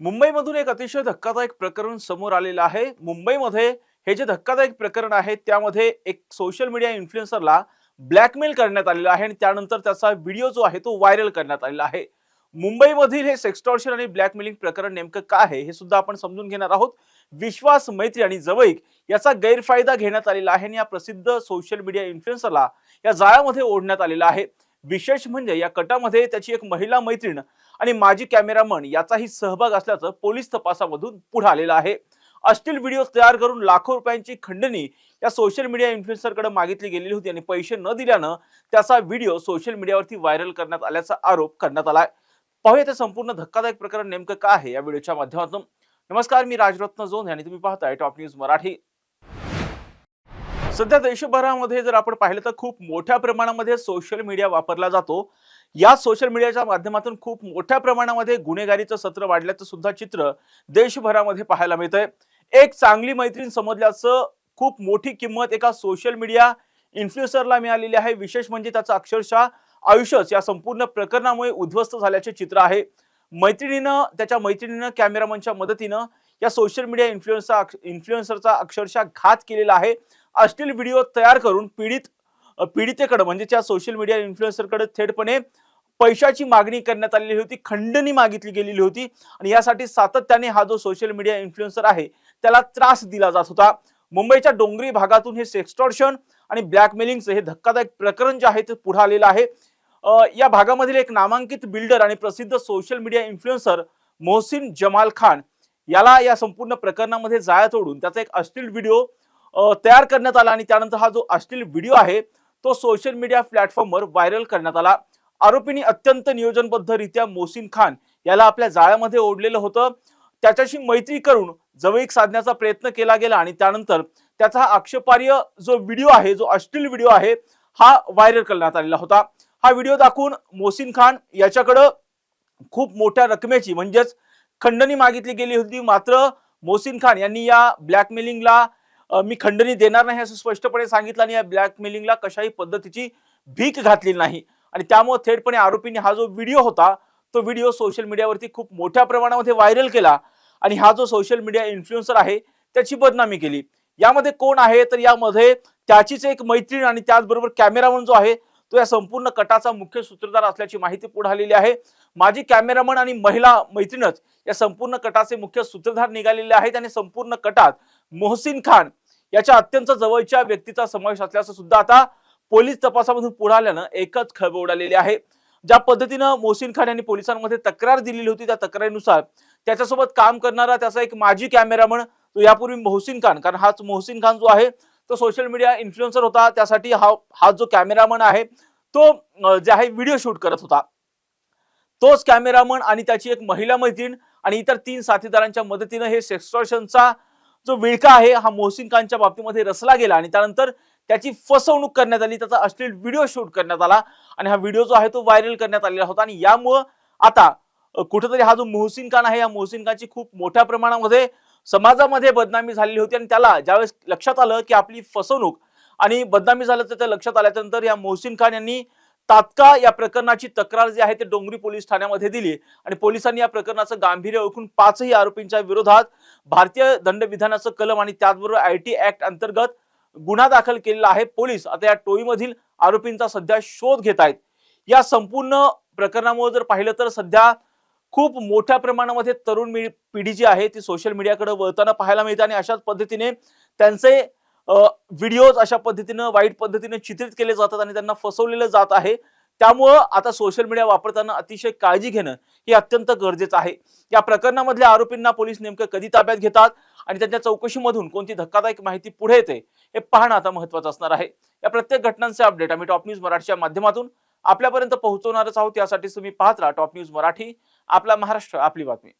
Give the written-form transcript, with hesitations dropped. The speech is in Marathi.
मुंबईमधून एक अतिशय धक्कादायक प्रकरण समोर आलेलं आहे। मुंबईमध्ये हे जे धक्कादायक प्रकरण आहे त्यामध्ये एक सोशल मीडिया इन्फ्लुएन्सरला ब्लॅकमेल करण्यात आलेला आहे आणि त्यानंतर त्याचा व्हिडिओ जो आहे तो व्हायरल करण्यात आलेला आहे। मुंबईमधील हे सेक्सटॉर्शन आणि ब्लॅकमेलिंग प्रकरण नेमकं काय आहे हे सुद्धा आपण समजून घेणार आहोत। विश्वास, मैत्री आणि जवळीक याचा गैरफायदा घेण्यात आलेला आहे आणि या प्रसिद्ध सोशल मीडिया इन्फ्लुएन्सरला या जाळ्यामध्ये ओढण्यात आलेला आहे। विशेष म्हणजे या कटामध्ये त्याची एक महिला मैत्रीण आणि माजी कॅमेरामन याचाही सहभाग असल्याचं पोलीस तपासामधून पुढे आलेलं आहे। अश्लील व्हिडिओ तयार करून लाखो रुपयांची खंडणी या सोशल मीडिया इन्फ्लुएन्सरकडे मागितली गेलेली होती आणि पैसे न दिल्यानं त्याचा व्हिडिओ सोशल मीडियावरती व्हायरल करण्यात आल्याचा आरोप करण्यात आलाय। पाहूया ते संपूर्ण धक्कादायक प्रकरण नेमकं काय आहे या व्हिडिओच्या माध्यमातून। नमस्कार, मी राजरत्न जोन आणि तुम्ही पाहताय टॉप न्यूज मराठी। सध्या देशभरामध्ये जर आपण पाहिलं तर खूप मोठ्या प्रमाणामध्ये सोशल मीडिया वापरला जातो। या सोशल मीडियाच्या माध्यमातून खूप मोठ्या प्रमाणामध्ये गुन्हेगारीचं सत्र वाढल्याचं सुद्धा चित्र देशभरामध्ये पाहायला मिळतंय। एक चांगली मैत्रीण समजल्याचं खूप मोठी किंमत एका सोशल मीडिया इन्फ्लुएन्सरला मिळालेली आहे। विशेष म्हणजे त्याचं अक्षरशः आयुष्यच या संपूर्ण प्रकरणामुळे उद्ध्वस्त झाल्याचे चित्र आहे। त्याच्या मैत्रिणीनं कॅमेरामनच्या मदतीनं या सोशल मीडिया इन्फ्लुएन्सरचा अक्षरशः घात केलेला आहे। अश्लील व्हिडिओ तयार करून पीडितेकडे म्हणजे त्या सोशल मीडिया इन्फ्लुएन्सरकडे थेटपणे पैशाची मागणी करण्यात आलेली होती, खंडणी मागितली गेलेली होती आणि यासाठी सातत्याने हा जो सोशल मीडिया इन्फ्लुएन्सर आहे त्याला त्रास दिला जात होता। मुंबईच्या डोंगरी भागातून हे सेक्सटॉर्शन आणि ब्लॅकमेलिंगचे हे धक्कादायक प्रकरण जे आहे ते पुढे आलेलं आहे। या भागामधील एक नामांकित बिल्डर आणि प्रसिद्ध social media influencer Mohsin Jamal Khan याला या संपूर्ण प्रकरणामध्ये जाळ्यात ओढून त्याचा एक अश्लील व्हिडिओ तयार करण्यात आला आणि त्यानंतर हा जो अश्लील व्हिडिओ आहे तो सोशल मीडिया प्लॅटफॉर्मवर व्हायरल करण्यात आला। आरोपींनी अत्यंत नियोजनबद्धरित्या मोहसिन खान याला आपल्या जाळ्यामध्ये ओढलेलं होतं। त्याच्याशी मैत्री करून जवळीक साधण्याचा प्रयत्न केला गेला आणि त्यानंतर त्याचा आक्षेपार्ह जो व्हिडिओ आहे, जो अश्लील व्हिडिओ आहे हा व्हायरल करण्यात आलेला होता। हा व्हिडिओ दाखवून मोहसिन खान याच्याकडे खूप मोठ्या रकमेची म्हणजेच खंडणी मागितली गेली होती। मात्र मोहसिन खान यांनी या ब्लॅकमेलिंगला मी खंडणी देणार नाही असं स्पष्टपणे सांगितलं आणि या ब्लॅकमेलिंगला कशाही पद्धतीची भीक घातली नाही आणि त्यामुळे थेटपणे आरोपींनी हा जो व्हिडिओ होता तो व्हिडिओ सोशल मीडियावरती खूप मोठ्या प्रमाणामध्ये व्हायरल केला आणि हा जो सोशल मीडिया इन्फ्लुएन्सर आहे त्याची बदनामी केली। यामध्ये कोण आहे तर यामध्ये त्याचीच एक मैत्रीण आणि त्याचबरोबर कॅमेरामन जो आहे तो या संपूर्ण कटाचा मुख्य सूत्रधार असल्याची माहिती पुढे आलेली आहे। माजी कॅमेरामन आणि महिला मैत्रीणच या संपूर्ण कटाचे मुख्य सूत्रधार निघालेले आहेत आणि संपूर्ण कटात मोहसिन खान याच्या अत्यंत जवळच्या व्यक्तीचा समावेश असल्याचं सुद्धा आता पोलीस तपासामधून पुढे आल्यानं एकच खळबळ उडालेली आहे। ज्या पद्धतीनं मोहसिन खान यांनी पोलिसांमध्ये तक्रार दिलेली होती त्या तक्रारीनुसार त्याच्यासोबत काम करणारा त्याचा एक माजी कॅमेरामन तो यापूर्वी मोहसिन खान, कारण हाच मोहसिन खान जो आहे तो सोशल मीडिया इन्फ्लुएन्सर होता, त्यासाठी हा जो कॅमेरामन आहे तो जे आहे व्हिडिओ शूट करत होता। तोच कॅमेरामन आणि त्याची एक महिला मैत्रीण आणि इतर 3 साथीदारांच्या मदतीनं हे सेक्सटॉर्शनचा जो विळखा आहे हा मोहसिन खानच्या बाबतीमध्ये रचला गेला आणि त्यानंतर त्याची फसवणूक करण्यात आली, त्याचा अश्लील व्हिडिओ शूट करण्यात आला आणि हा व्हिडिओ जो आहे तो व्हायरल करण्यात आलेला होता आणि यामुळे आता कुठेतरी हा जो मोहसिन खान आहे या मोहसिन खानची खूप मोठ्या प्रमाणामध्ये समाजामध्ये बदनामी झालेली होती आणि त्याला ज्यावेळेस लक्षात आलं की आपली फसवणूक आणि बदनामी झाल्याचं त्या लक्षात आल्यानंतर या मोहसिन खान यांनी तात्काळ या प्रकरणाची तक्रार जी आहे ते डोंगरी पोलीस ठाण्यामध्ये दिली आणि पोलिसांनी या प्रकरणाचं गांभीर्य ओळखून 5ही आरोपींच्या विरोधात भारतीय दंडविधानाचं कलम आणि त्याचबरोबर आयटी ऍक्ट अंतर्गत गुन्हा दाखल केलेला आहे। पोलीस आता या टोळीमधील आरोपींचा सध्या शोध घेत आहेत। या संपूर्ण प्रकरणामुळे जर पाहिलं तर सध्या खूप मोठ्या प्रमाणामध्ये तरुण पिढी जी आहे ती सोशल मीडियाकडे वळताना पाहायला मिळते आणि अशाच पद्धतीने त्यांचे व्हिडिओज अशा पद्धतीने वाईट पद्धतीने चित्रित केले जातात आणि त्यांना फसवलेलं जात आहे। त्यामुळे आता सोशल मीडिया वापरताना अतिशय काळजी घेणं हे अत्यंत गरजेचं आहे। या प्रकरणामधल्या आरोपींना पोलीस नेमकं कधी ताब्यात घेतात आणि त्यांच्या चौकशीमधून कोणती धक्कादायक माहिती पुढे येते हे पाहणं आता महत्त्वाचं असणार आहे। या प्रत्येक घटनांचे अपडेट आम्ही टॉप न्यूज मराठीच्या माध्यमातून आपल्यापर्यंत पोहोचवणारच आहोत। यासाठी तुम्ही पाहत राहा टॉप न्यूज मराठी, आपला महाराष्ट्र, आपली बातमी।